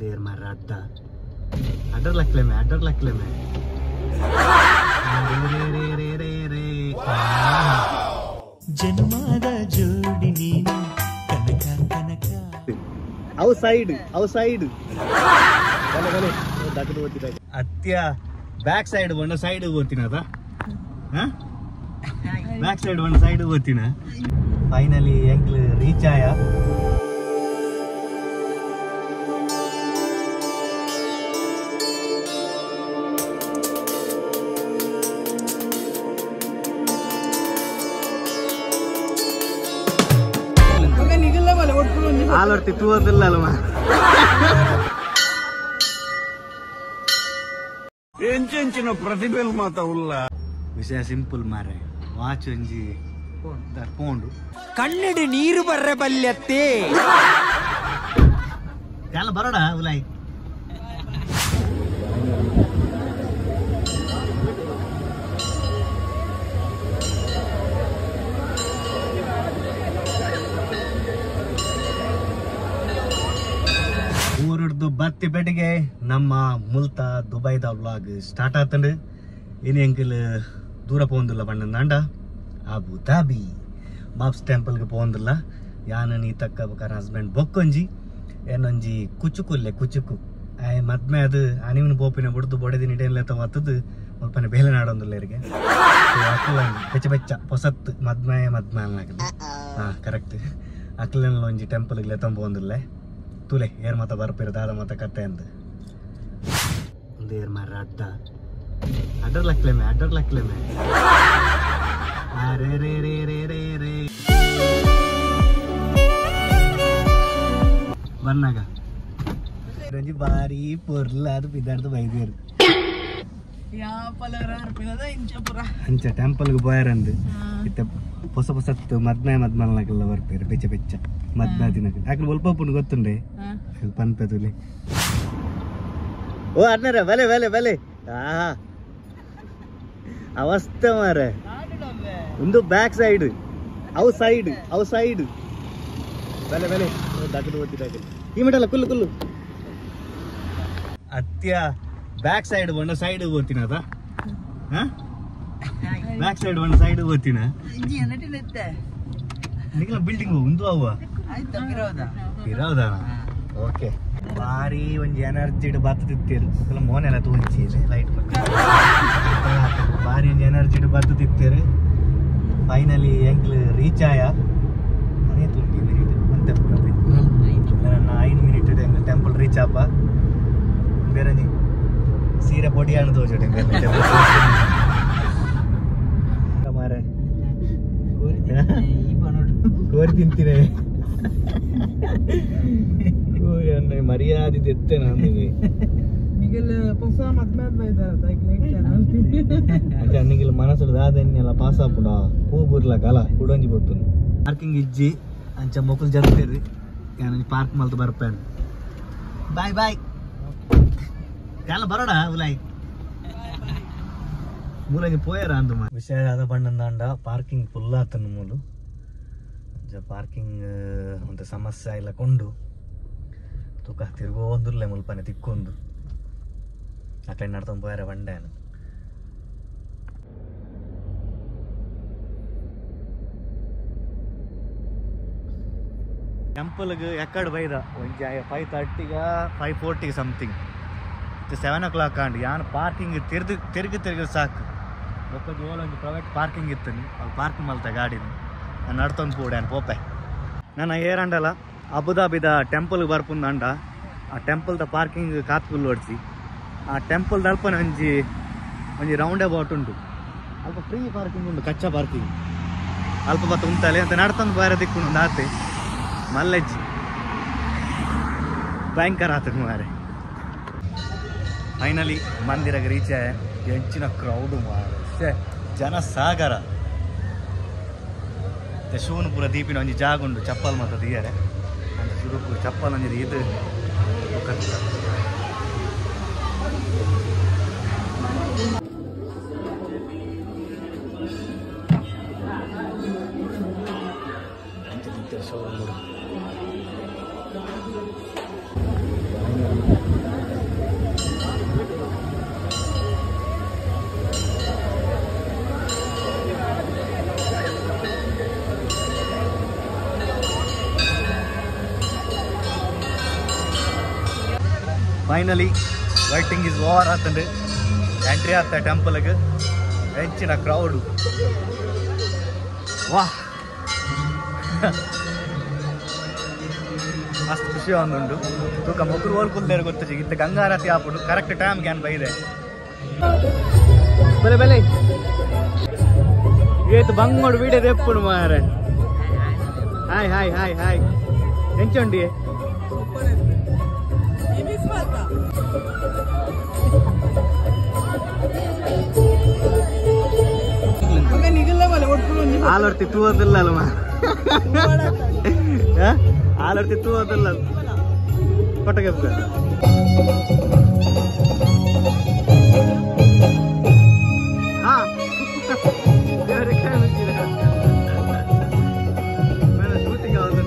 देर मराठा अडर लकले में रे रे रे रे जन्माद जोड़ी नीनु कनका कनका outside बले दाकड होती अत्या बैक साइड वन साइड होती ना बैक साइड वन साइड होती ना फाइनली एंकल रीच आया आलोर्ती तू अल्मा प्रतिभल माता विषय सिंपल मारे वाच पोंडु कण्णडि नीरु बर्रे बल्यत्ते याला बरोडा उलाई बत्ती पेटिगे नम्म मुल्ता दुबईद व्लाग स्टार्ट आतंडु इनि एंकल दूर पोंदुल्ल पण्णंदांड अबु धाबी बाब्स टेंपल गे पोंदुल्ल यान नी तक्क बकर हस्बैंड बोक्कोंजी एनोंजी कुचुकुल्ले कुचुकु आय मद्मे अदु अनिवन पोपिन बुडदु बोडेदिन इडेन्लेत वत्तदु मुल्पने बेले नाडोंदुल्लेरिगे अक्कलंजी पेच्च पेच्च पोसत्त मद्मे अन्नाकदु करेक्ट अक्कलनलोंजी टेंपल गे लेतं पोंदुल्ले तुले यार मत बर्पेर दादा मत कते अंद देर मराठा अडर लकले में रे रे रे रे रे रे वन्नागा रंजी बारी पोरलाद बिदार्द बैदेर या पलरार पिलदा इंच टेंपल गे बोयारंद इत्ते ಹೊಸ ಹೊಸತ್ತು ಮದ್ಮಲ್ನಾಗೆಲ್ಲ ಬರ್ಪೇರು ಬೆಚ್ಚ ಬೆಚ್ಚ ಮದ್ಮ ದಿನಕ್ಕೆ ಯಾಕೆ ಸ್ವಲ್ಪ ಪುಂಡು ಗೊತ್ತುಂಡೆ ಪನ್ಪೆದುಲಿ ಓ ಅಣ್ಣರ ಬಲೆ ಬಲೆ ಬಲೆ ಅವಸ್ಥೆ ಮಾರೆ ಒಂದು ಬ್ಯಾಕ್ ಸೈಡ್ ಔಟ್ ಸೈಡ್ ಬಲೆ ಬಲೆ ದಕ್ಕದು ಓದಿದಾಗ ಈ ಮಿಡಲ್ಲ ಕುಲ್ಲು ಅತ್ಯ ಬ್ಯಾಕ್ ಸೈಡ್ ಒಂದು ಸೈಡ್ ಓದ್ತೀನದ बैक साइड वन साइड होती ना निकला बिल्डिंग उंदु अव्व पिरावदा ओके बारी ಒಂಜಿ ಎನರ್ಜಿ ಬತ್ತುತ್ತಿರು ಕಲ ಮೋನೆಲ್ಲ ತೂಂಚಿ ಲೈಟ್ ಬಾರಿ ಒಂಜಿ ಎನರ್ಜಿ ಬತ್ತುತ್ತಿರು ಫೈನಲಿ ಎಂಕ್ಲ್ ರೀಚ್ ಆಯ ಅನೇ ತುಂಡಿ ಮಿನಿಟ್ ಅಂತೆ ಪುರಬಿ ನನ್ನ 5 ಮಿನಿಟ್ ಎಂಕ್ಲ್ ಟೆಂಪಲ್ ರೀಚ್ ಆಪ ಬೇರೆ ಸೀರೆ ಪೊಡಿ ಅನ್ನು ತೋಜಡೆ ಕೋರಿ ತಿಂತೀರಿ ಮರ್ಯಾದೆ ತೆತ್ತೆ ನನಗೆ ಅನ್ನಿಗೆಲ್ಲ ಮನಸ್ಸು ದಾದೆಲ್ಲ ಪಾಸ್ ಆಪುಡ ಪೂ ಬುರ್ಲ ಕಾಲ ಕುಡೊಂಜಿ ಬೊತ್ತುನು ಪಾರ್ಕಿಂಗ್ ಇಜ್ಜಿ ಅಂಚ ಮೊಕಲ್ ಜರ್ಪೇರಿ ನಾನು ಪಾರ್ಕ್ ಮಲ್ತು ಬರ್ಪೇನು ಬಾಯ್ ಬಾಯ್ ಕಾಲ ಬರೋಡ ಉಲಾಯ್ ಮೂಲೆಗೆ ಪೋಯರ ಅಂದು ವಿಷಯ ಆದ ಬಣ್ಣಂದಾಂಡ ಪಾರ್ಕಿಂಗ್ ಫುಲ್ ಆತನು ಮೂಲು ಪಾರ್ಕಿಂಗ್ ಅಂತ ಸಮಸ್ಯೆ ಇಲ್ಲ ಕೊಂಡು ತುಕ ತಿರುಗೋಂದುರ್ಲೆ ಮುಲ್ಪನೆ ತಿಕ್ಕೊಂದು ಆ ಕಡೆ ನಡ್ಕೊಂಡು ಪೋಯರ ಬಂಡೇನು ಟೆಂಪಲ್ಗೆ ಎಕ್ಕಡೆ ಬೈದ ಒಂಜಿ 5:30 5:40 ಸಮಥಿಂಗ್ 7 o'clock ಆಂಡ್ ಯಾನ್ ಪಾರ್ಕಿಂಗ್ ತಿರುಗಿ ಸಾಕು ಒಕ್ಕದು ಓಲೊಂದು ಪ್ರೈವೇಟ್ ಪಾರ್ಕಿಂಗ್ ಇತ್ತು ಅಲ್ಲಿ ಪಾರ್ಕ್ ಮಲ್ತೆ ಗಾಡಿನ ನಾನು ನಡ್ತೊಂದು ಪೂಡೆ ನಾನು ಪೋಪೆ ನಾನು ಏರಂಡಲ್ಲ ಅಬುದಾಬಿದ ಟೆಂಪಲ್ಗೆ ಬರ್ಪುಂದಂಡ ಆ ಟೆಂಪಲ್ದ ಪಾರ್ಕಿಂಗ್ ಕಾತ್ಪುಲ್ ಹೊಡ್ಸಿ ಆ ಟೆಂಪಲ್ದ ಅಲ್ಪನೆ ಒಂಜಿ ರೌಂಡ್ ಅಬೌಟ್ ಉಂಟು ಅಲ್ಪ ಫ್ರೀ ಪಾರ್ಕಿಂಗ್ ಉಂಟು ಕಚ್ಚಾ ಪಾರ್ಕಿಂಗ್ ಅಲ್ಪ ಬತ್ತ ಉಂಟಲೆ ಅಂತ ನಡ್ತೊಂದು ಬೇರೆ ದಿಕ್ಕು ಒಂದು ಆತೆ ಮಲ್ಲೆಜ್ಜಿ ಭಯಂಕರ ಆತ ಮಾರೆ ಫೈನಲಿ ಮಂದಿರಗೆ ರೀಚ್ ಆಯ ಹೆಚ್ಚಿನ ಕ್ರೌಡು ಮಾರೆ ಜನ ಸಾಗರ ಶೂನ್ ಪೂರ ದೀಪಿನ ಒಂಜಿ ಜಾಗ ಉಂಡು ಚಪ್ಪಲ್ ಮತ್ತು ದಿಯರೆ ಅಂತ ಶುರುಕು ಚಪ್ಪಲ್ ಒಂಜಿ ಇದು ಫೈನಲಿ ವೈಟಿಂಗ್ ಇಸ್ ಓವರ್ ಆತಂದು ಎಂಟ್ರಿ ಆಗ್ತಾ ಟೆಂಪಲ್ಗೆ ಹೆಚ್ಚಿನ ಕ್ರೌಡು ವಾ ಮಸ್ತ್ ಖುಷಿ ಒಂದುಂಡು ತೂಕ ಮುಗ್ರು ಓಲ್ಕುಲ್ದೇರು ಗೊತ್ತು ಇತ್ತ ಗಂಗಾರತಿ ಹಾಕ್ಬಿಟ್ಟು ಕರೆಕ್ಟ್ ಟೈಮ್ ಗ್ಯಾನ್ ಬೈದೆ ಬೆಲೆ ಬೆಲೆ ಏತು ಬಂಗೋಡು ವೀಡಿಯೋ ತೆಪ್ಪುಡು ಮಾರೆ ಹಾಯ್ ಹಾಯ್ ಹಾಯ್ ಹಾಯ್ ಎಂಚುಂಡಿ ಆಲರ್ತಿ ತೂವದಿಲ್ಲ ಅಲ್ವಾ ಆಲರ್ತಿ ತೂವದಿಲ್ಲ ಕೊಟ್ಟಗೆ ಹಾ ಶೂಟಿಂಗ್ ಆಗುದು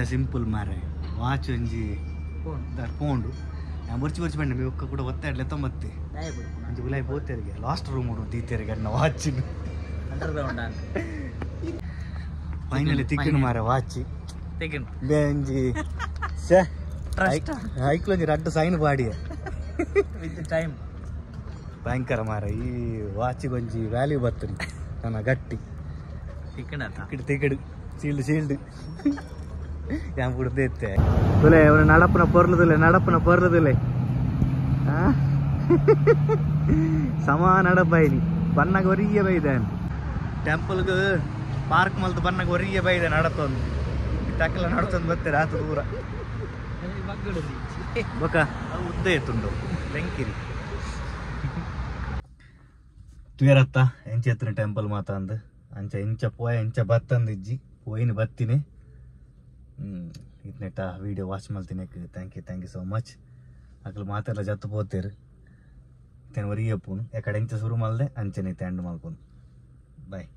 ಸಿಂಪಲ್ ಮಾರೆ ವಾಚ್ ಒಂಜಿ ಪೋಂಡು ನಾನು ಬರ್ಚಿ ಬಂಡೆ ಒಕ್ಕ ಕೂಡ ಒತ್ತಾಡ್ಲೆ ತೊಂಬತ್ತೆ ಅಂಚೆ ಗುಲಾಯಿ ಪೋತೆರಿಗೆ ಲಾಸ್ಟ್ ರೂಮ್ ದೀತೆರಿಗೆ ಅಣ್ಣ ವಾಚಿನ ಫೈನಲಿ ತಿಕ್ಕನು ಮಾರೆ ವಾಚಿ ಬೆಂಜಿ ಐಕ್ಲೊಂಜಿ ರಡ್ಡು ಸೈನ್ ಬಾಡಿ ಟೈಮ್ ಭಯಂಕರ ಮಾರ ಈ ವಾಚಿಗೊಂಜಿ ವ್ಯಾಲ್ಯೂ ಬರ್ತದೆ ನನ್ನ ಗಟ್ಟಿ ಟಿಕೆಟ್ ಶೀಲ್ಡ್ ഞാൻ കൊടുത്തേ തുലേ ഒരു നടപ്പന പൊറലതുലേ ಸಮಾ ನಡಬೈನಿ ಬಣ್ಣಗ ಒರಿಯ ಬೈದಾನ ಟೆಂಪಲ್ಗೆ ಪಾರ್ಕ್ ಮಲ್ತು ಬಣ್ಣಗ ಒರಿಯ ಬೈದ ನಡತೊಂದು ಟಕ್ಲ ನಡತೊಂದು ಬರ್ತಾರೆ ಆತ ದೂರ ಬೊಕ ಉದ್ದ ಎತ್ತುಂಡು ಬೆಂಕಿರಿ ತುಯರತ್ತ ಎಂಚ ಎತ್ತಿನ ಟೆಂಪಲ್ ಮಾತ ಅಂದ್ ಅಂಚ ಇಂಚ ಪೋಯ ಇಂಚ ಬತ್ತಂದು ಇಜ್ಜಿ ಪೋಯಿನ ಬತ್ತಿನಿ ಇದ್ನೆಟ ವಿಡಿಯೋ ವಾಚ್ ಮಲ್ತಿನಕ್ಕೆ ಥ್ಯಾಂಕ್ ಯು ಸೋ ಮಚ್ ಅಕ್ಲು ಮಾತೆಲ್ಲ ಜತ್ತು ಪೋತೇರು ಇತ್ತೇನು ಒರಿಯಪ್ಪುನು ಎಕಡೆ ಇಂಚ ಶುರು ಮಲ್ದೆ ಅಂಚನೆ ಎಂಡ್ ಮಲ್ಪುನು ಬಾಯ್.